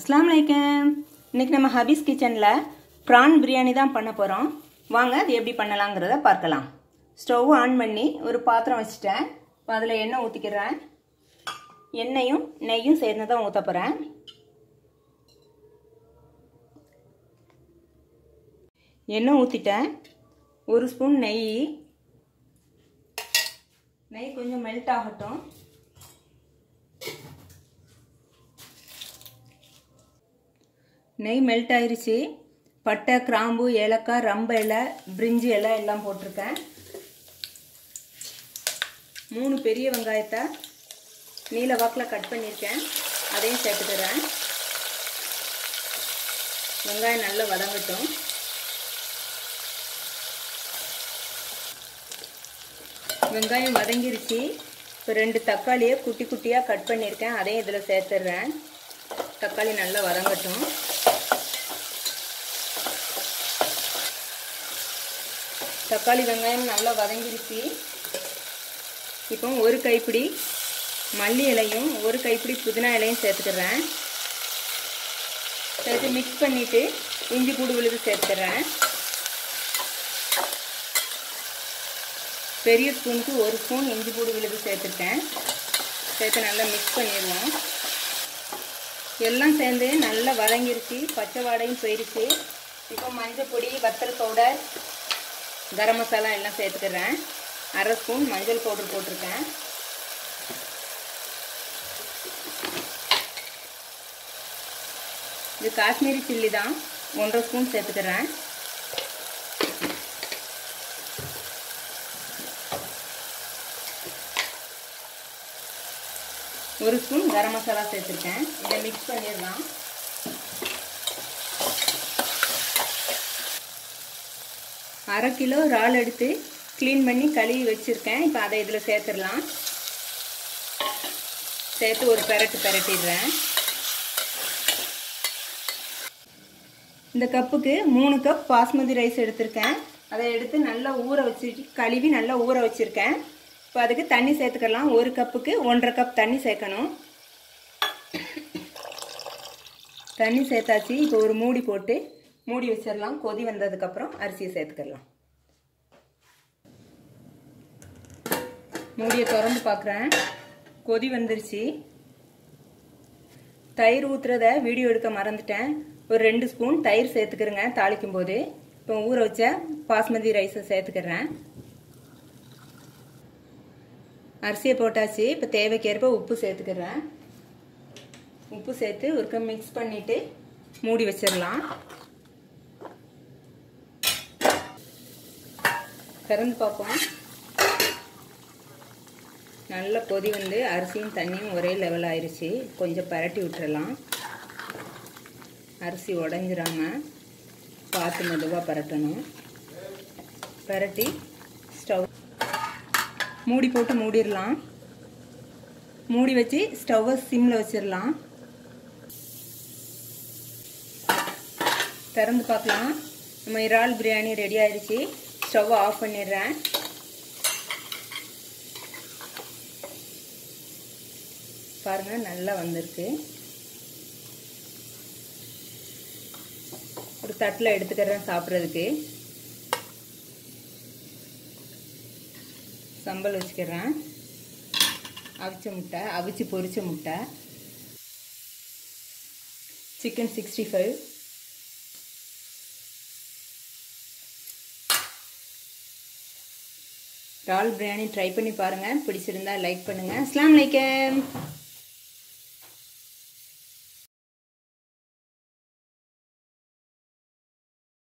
अस्सलाम वालेकुम। இன்னைக்கு நம்ம ஹபீஸ் கிச்சன்ல பிரான் பிரியாணி தான் பண்ண போறோம். வாங்க அது எப்படி பண்ணலாம்ங்கறத பார்க்கலாம். ஸ்டவ் ஆன் பண்ணி ஒரு பாத்திரம் வச்சிட்டேன். அதுல எண்ணெய் ஊத்திக்கிறேன். எண்ணெயும் நெய்யும் சேர்ந்து தான் ஊத்த போறேன். எண்ணெய் ஊத்திட்டேன். ஒரு ஸ்பூன் நெய். நெய் கொஞ்சம் மெல்ட் ஆகட்டும். நெய் மெல்ட் ஆயிருச்சு. பட்டை, கிராம்பு, ஏலக்காய், ரம்ப இலை, பிரிஞ்சி இலை எல்லாம் போட்டிருக்கேன். 3 பெரிய வெங்காயத்தை நீல வாக்கில் கட் பண்ணியிருக்கேன். அதையும் சேர்த்துக்கிறேன். வெங்காயம் நல்லா வதங்கட்டும். வெங்காயம் வதங்கிருச்சு. இப்போ 2 தக்காளியை குட்டி குட்டியாக கட் பண்ணியிருக்கேன். அதையும் இதில் சேர்த்துடுறேன். தக்காளி நல்லா வதங்கட்டும். தக்காளி வெங்காயம் நல்லா வதங்கிருச்சு. இப்போ ஒரு கைப்பிடி மல்லி இலையும் ஒரு கைப்பிடி புதினா இலையும் சேர்த்துக்கிறேன். சேர்த்து மிக்ஸ் பண்ணிவிட்டு இஞ்சி பூண்டு விழுது சேர்த்துக்கிறேன். பெரிய ஸ்பூனுக்கு 1 ஸ்பூன் இஞ்சி பூண்டு விழுது சேர்த்துருக்கேன். சேர்த்து நல்லா மிக்ஸ் பண்ணிடுவோம். எல்லாம் சேர்ந்து நல்லா வதங்கிருச்சு. பச்சை வாடையும் போயிருச்சு. இப்போ மஞ்சள் பொடி, வத்தல் பவுடர், கரம் மசாலா எல்லாம் சேர்த்துக்கிறேன். 1/2 ஸ்பூன் மஞ்சள் பவுடர் போட்டிருக்கேன். இது காஷ்மீரி சில்லி தான். 1/2 ஸ்பூன் சேர்த்துக்கிறேன். ஒரு ஸ்பூன் கரம் மசாலா சேர்த்துருக்கேன். இதை மிக்ஸ் பண்ணிடலாம். அரை கிலோ இறால் எடுத்து க்ளீன் பண்ணி கழுவி வச்சுருக்கேன். இப்போ அதை இதில் சேர்த்துடலாம். சேர்த்து ஒரு பெரட்டிடுறேன். இந்த கப்புக்கு 3 கப் பாஸ்மதி ரைஸ் எடுத்திருக்கேன். அதை எடுத்து நல்லா ஊற வச்சுட்டு கழுவி நல்லா ஊற வச்சுருக்கேன். இப்போ அதுக்கு தண்ணி சேர்த்துக்கலாம். 1 கப்புக்கு 1.5 கப் தண்ணி சேர்க்கணும். தண்ணி சேர்த்தாச்சு. இப்போ ஒரு மூடி போட்டு மூடி வச்சிடலாம். கொதி வந்ததுக்கப்புறம் அரிசியை சேர்த்துக்கலாம். மூடியை திறந்து பார்க்குறேன். கொதி வந்துருச்சு. தயிர் ஊற்றுறத வீடியோ எடுக்க மறந்துட்டேன். ஒரு 2 ஸ்பூன் தயிர் சேர்த்துக்கிறேங்க தாளிக்கும் போது. இப்போ ஊற வச்ச பாஸ்மதி ரைஸை சேர்த்துக்கிறேன். அரிசியை போட்டாச்சு. இப்போ தேவைக்கேற்ப உப்பு சேர்த்துக்கிறேன். உப்பு சேர்த்து ஒருக்க மிக்ஸ் பண்ணிவிட்டு மூடி வச்சிடலாம். திறந்து பார்ப்போம். நல்ல கொதி வந்து அரிசியும் தண்ணியும் ஒரே லெவல் ஆயிடுச்சு. கொஞ்சம் பரட்டி விட்டுறலாம். அரிசி உடஞ்சிராம பார்த்து மெதுவாக பரட்டணும். பரட்டி ஸ்டவ் மூடி போட்டு மூடிடலாம். மூடி வச்சு ஸ்டவ்வை சிம்மில் வச்சிடலாம். திறந்து பார்க்கலாம். நம்ம இறால் பிரியாணி ரெடி ஆயிடுச்சு. ஸ்டவ்வை ஆஃப் பண்ணிடுறேன். பாருங்க நல்லா வந்திருக்கு. ஒரு தட்டில் எடுத்துக்கிறேன் சாப்பிட்றதுக்கு. சம்பல் வச்சுக்கிறேன். அவிச்ச முட்டை, அவிச்சு பொரிச்ச முட்டை, சிக்கன் 65. இறால் பிரியாணி ட்ரை பண்ணி பாருங்கள். பிடிச்சிருந்தா லைக் பண்ணுங்கள். அஸ்ஸலாமு அலைக்கும்.